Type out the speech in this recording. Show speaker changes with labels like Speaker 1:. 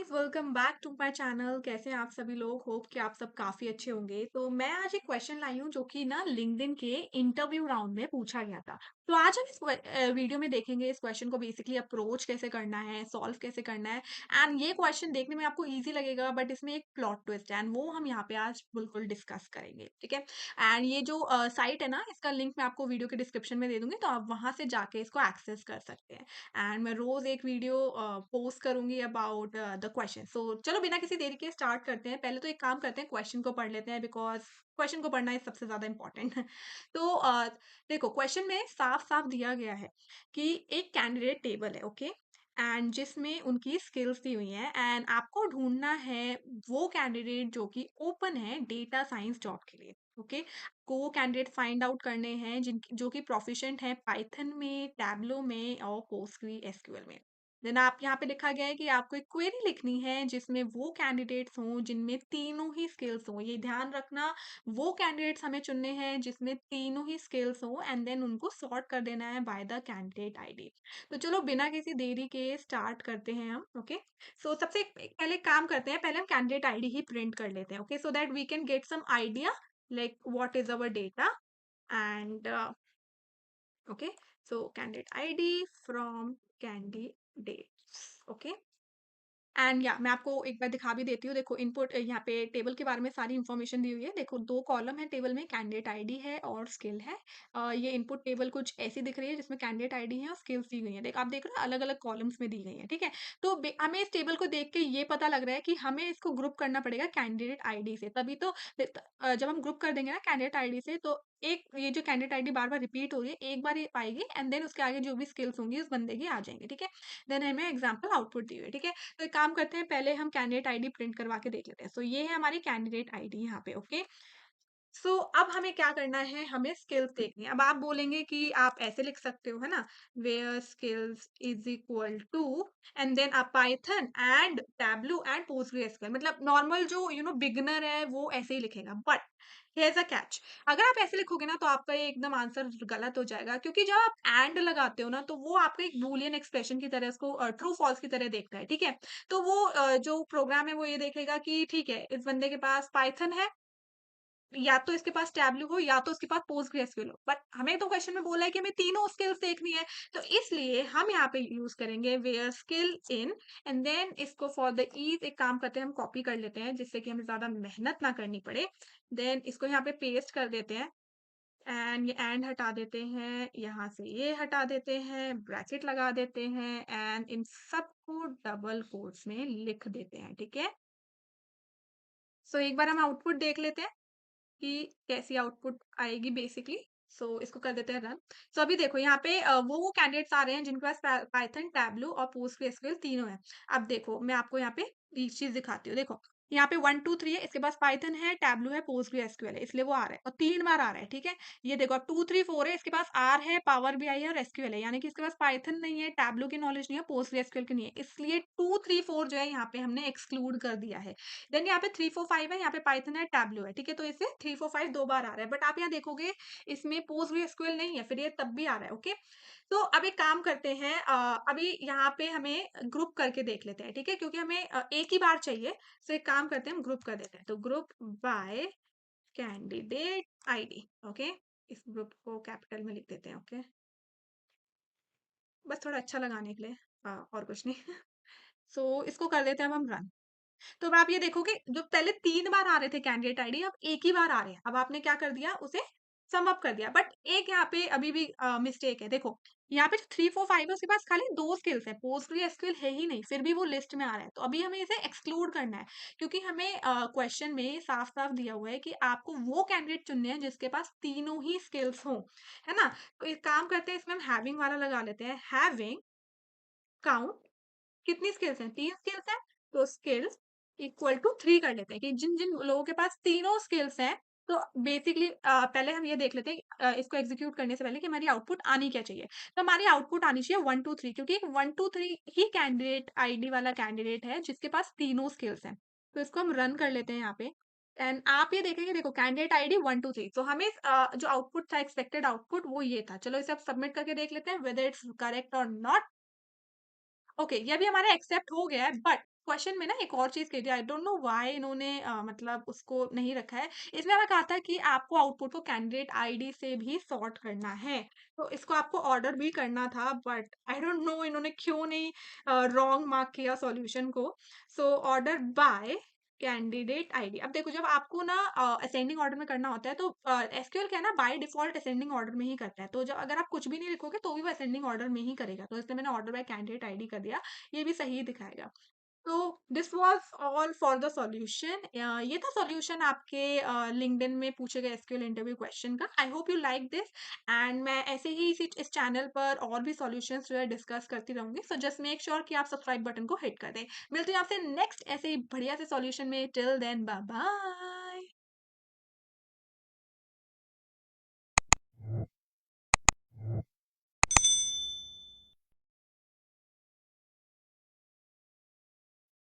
Speaker 1: Guys, welcome back to my channel. कैसे हैं आप सभी लोग? होप कि आप सब काफी अच्छे होंगे। तो मैं आज एक क्वेश्चन लाई हूँ जो कि ना लिंक्डइन के इंटरव्यू राउंड में पूछा गया था। तो आज हम इस वीडियो में देखेंगे इस क्वेश्चन को बेसिकली अप्रोच कैसे करना है, सॉल्व कैसे करना है। एंड ये क्वेश्चन देखने में आपको इजी लगेगा, बट इसमें एक प्लॉट ट्विस्ट है एंड वो हम यहाँ पे आज बिल्कुल डिस्कस करेंगे। ठीक है। एंड ये जो साइट है ना, इसका लिंक मैं आपको वीडियो के डिस्क्रिप्शन में दे दूंगी, तो आप वहां से जाके इसको एक्सेस कर सकते हैं। एंड मैं रोज एक वीडियो पोस्ट करूंगी अबाउट द क्वेश्चन। सो चलो बिना किसी देरी के स्टार्ट करते हैं। पहले तो एक काम करते हैं, क्वेश्चन को पढ़ लेते हैं, बिकॉज क्वेश्चन को पढ़ना है सबसे ज्यादा इंपॉर्टेंट है। तो देखो, क्वेश्चन में साफ साफ दिया गया है कि एक कैंडिडेट टेबल है, ओके, एंड जिसमें उनकी स्किल्स दी हुई हैं एंड आपको ढूंढना है वो कैंडिडेट जो कि ओपन है डेटा साइंस जॉब के लिए। ओके, को वो कैंडिडेट फाइंड आउट करने हैं जिन जो कि प्रोफिशिएंट है पाइथन में, टैबलो में और पोस्टग्री एसक्यूएल में। देन आप यहाँ पे लिखा गया है कि आपको एक क्वेरी लिखनी है जिसमें वो कैंडिडेट्स हों जिनमें तीनों ही स्किल्स हों। ये ध्यान रखना, वो कैंडिडेट्स हमें चुनने हैं जिसमें तीनों ही स्किल्स हों एंड देन उनको सॉर्ट कर देना है बाय द कैंडिडेट आईडी। तो चलो बिना किसी देरी के स्टार्ट करते हैं हम। ओके, सो सबसे पहले काम करते हैं, पहले हम कैंडिडेट आईडी ही प्रिंट कर लेते हैं। Okay, so that we can get some idea like what is our data and okay, so candidate id from candidates। okay, and या मैं आपको एक बार दिखा भी देती हूँ। देखो, इनपुट यहाँ पे टेबल के बारे में सारी इन्फॉर्मेशन दी हुई है। देखो, दो कॉलम है टेबल में, कैंडिडेट आईडी है और स्किल है। ये इनपुट टेबल कुछ ऐसी दिख रही है जिसमें कैंडिडेट आईडी है और स्किल्स दी गई है। देख, आप देख रहे हो अलग अलग कॉलम्स में दी गई है। ठीक है, तो हमें इस टेबल को देख के ये पता लग रहा है कि हमें इसको ग्रुप करना पड़ेगा कैंडिडेट आईडी से, तभी तो जब हम ग्रुप कर देंगे ना कैंडिडेट आईडी से, तो एक ये जो कैंडिडेट आईडी बार बार रिपीट हो रही है, एक बार ये पाएगी एंड देन उसके आगे जो भी स्किल्स होंगी उस बंदे की आ जाएंगे। ठीक है, देन हमें एग्जाम्पल आउटपुट दी हुई है। ठीक है, तो एक काम करते हैं, पहले हम कैंडिडेट आईडी प्रिंट करवा के देख लेते हैं। सो ये है हमारी कैंडिडेट आईडी यहाँ पे। ओके, सो अब हमें क्या करना है, हमें स्किल्स देखनी है। अब आप बोलेंगे कि आप ऐसे लिख सकते हो, है ना, where skills is equal to and then आप Python and Tableau and PostgreSQL, मतलब नॉर्मल जो बिगिनर है वो ऐसे ही लिखेगा। बट हियर्स अ कैच, अगर आप ऐसे लिखोगे ना तो आपका ये एकदम आंसर गलत हो जाएगा, क्योंकि जब आप एंड लगाते हो ना तो वो आपका एक बूलियन एक्सप्रेशन की तरह, उसको ट्रू फॉल्स की तरह देखता है। ठीक है, तो वो जो प्रोग्राम है वो ये देखेगा कि ठीक है, इस बंदे के पास पाइथन है, या तो इसके पास टैबलू हो या तो उसके पास पोस्टग्रेसक्यूएल हो। बट हमें तो क्वेश्चन में बोला है कि हमें तीनों स्किल्स देखनी है, तो इसलिए हम यहाँ पे यूज करेंगे where skill in and then इसको फॉर द ईज एक काम करते हैं, हम कॉपी कर लेते हैं जिससे कि हमें ज्यादा मेहनत ना करनी पड़े। देन इसको यहाँ पे पेस्ट कर देते हैं एंड ये एंड हटा देते हैं, यहाँ से ये हटा देते हैं, ब्रैकेट लगा देते हैं एंड इन सबको डबल कोट्स में लिख देते हैं। ठीक है, सो एक बार हम आउटपुट देख लेते हैं कि कैसी आउटपुट आएगी बेसिकली। सो इसको कर देते हैं रन। सो अभी देखो यहाँ पे वो कैंडिडेट्स आ रहे हैं जिनके पास पाइथन, टैबलू और पोस्टग्रेसक्यूएल तीनों है। अब देखो, मैं आपको यहाँ पे एक चीज दिखाती हूँ। देखो, यहाँ पे 1 2 3 है, इसके पास पाइथन है, टैबलू है, पोस्टग्रेसक्यूएल है, इसलिए वो आ रहा है और 3 बार आ रहा है। ठीक है, ये देखो, अब 2 3 4 है, इसके पास आर है, पावर बीआई है और एसक्यूएल है, यानी कि इसके पास पाइथन नहीं है, टैबलू की नॉलेज नहीं है, पोस्टग्रेसक्यूएल की नहीं है, इसलिए 2 3 4 जो है यहाँ पे हमने एक्सक्लूड कर दिया है। देन यहाँ पे 3 4 5 है, यहाँ पे पाइथन है, टैबलू है। ठीक है, तो इससे 3 4 5 2 बार आ रहा है, बट आप यहाँ देखोगे इसमें पोस्टग्रेसक्यूएल नहीं है, फिर ये तब भी आ रहा है। ओके, तो अब एक काम करते हैं, अभी यहाँ पे हमें ग्रुप करके देख लेते हैं। ठीक है, क्योंकि हमें एक ही बार चाहिए, तो एक काम करते हैं, हम ग्रुप कर देते हैं। तो group by candidate ID. Okay, इस ग्रुप को कैपिटल में लिख देते हैं। ओके, बस थोड़ा अच्छा लगाने के लिए, और कुछ नहीं। सो इसको कर देते हैं अब हम रन। तो अब आप ये देखोगे, जो पहले 3 बार आ रहे थे कैंडिडेट आईडी, अब एक ही बार आ रहे हैं। अब आपने क्या कर दिया, उसे सम अप कर दिया। बट एक यहाँ पे अभी भी मिस्टेक है। देखो, यहाँ पे जो 3 4 5 है उसके पास खाली 2 स्किल्स है, पोस्टग्रेसक्यूएल है ही नहीं, फिर भी वो लिस्ट में आ रहा है। तो अभी हमें इसे एक्सक्लूड करना है, क्योंकि हमें क्वेश्चन में साफ साफ दिया हुआ है कि आपको वो कैंडिडेट चुनने हैं जिसके पास तीनों ही स्किल्स हो, है ना। तो एक काम करते हैं, इसमें हम हैविंग वाला लगा लेते हैं। हैविंग काउंट कितनी स्किल्स हैं, 3 स्किल्स हैं, तो स्किल्स इक्वल टू 3 कर लेते हैं कि जिन जिन लोगों के पास तीनों स्किल्स हैं। तो बेसिकली पहले हम ये देख लेते हैं, इसको एग्जीक्यूट करने से पहले कि हमारी आउटपुट आनी क्या चाहिए। तो हमारी आउटपुट आनी चाहिए 1 2 3, क्योंकि 1 2 3 ही कैंडिडेट आईडी वाला कैंडिडेट है जिसके पास तीनों स्किल्स हैं। तो इसको हम रन कर लेते हैं यहाँ पे एंड आप ये देखेंगे, देखो कैंडिडेट आईडी 1 2 3। तो हमें जो आउटपुट था, एक्सपेक्टेड आउटपुट वो ये था। चलो इसे अब सबमिट करके देख लेते हैं वेदर इट्स करेक्ट और नॉट। ओके, ये भी हमारा एक्सेप्ट हो गया है, बट क्वेश्चन में ना एक और चीज़ कही थी, आई डोंट नो व्हाई इन्होंने मतलब उसको नहीं रखा है। इसमें हमें कहा था कि आपको आउटपुट को कैंडिडेट आईडी से भी सॉर्ट करना है। तो इसको आपको ऑर्डर भी करना था, बट आई डोंट नो इन्होंने क्यों नहीं रॉन्ग मार्क किया सॉल्यूशन को। So order by candidate ID. अब देखो, जब आपको ना असेंडिंग ऑर्डर में करना होता है तो एसक्यूएल क्या है ना, बाय डिफॉल्ट असेंडिंग ऑर्डर में ही करता है। तो जब अगर आप कुछ भी नहीं लिखोगे तो भी वो असेंडिंग ऑर्डर में ही करेगा। तो इसलिए मैंने ऑर्डर बाय कैंडिडेट आईडी कर दिया, ये भी सही दिखाएगा। तो this was all for the solution. ये था सॉल्यूशन आपके लिंक्डइन में पूछे गए एसक्यूएल इंटरव्यू क्वेश्चन का। I hope you like this, and मैं ऐसे ही इस चैनल पर और भी सॉल्यूशंस जो है डिस्कस करती रहूंगी। सो जस्ट मेक श्योर कि आप सब्सक्राइब बटन को हिट कर दें। मिलते हैं आपसे नेक्स्ट ऐसे ही बढ़िया से सॉल्यूशन में। Till then bye bye.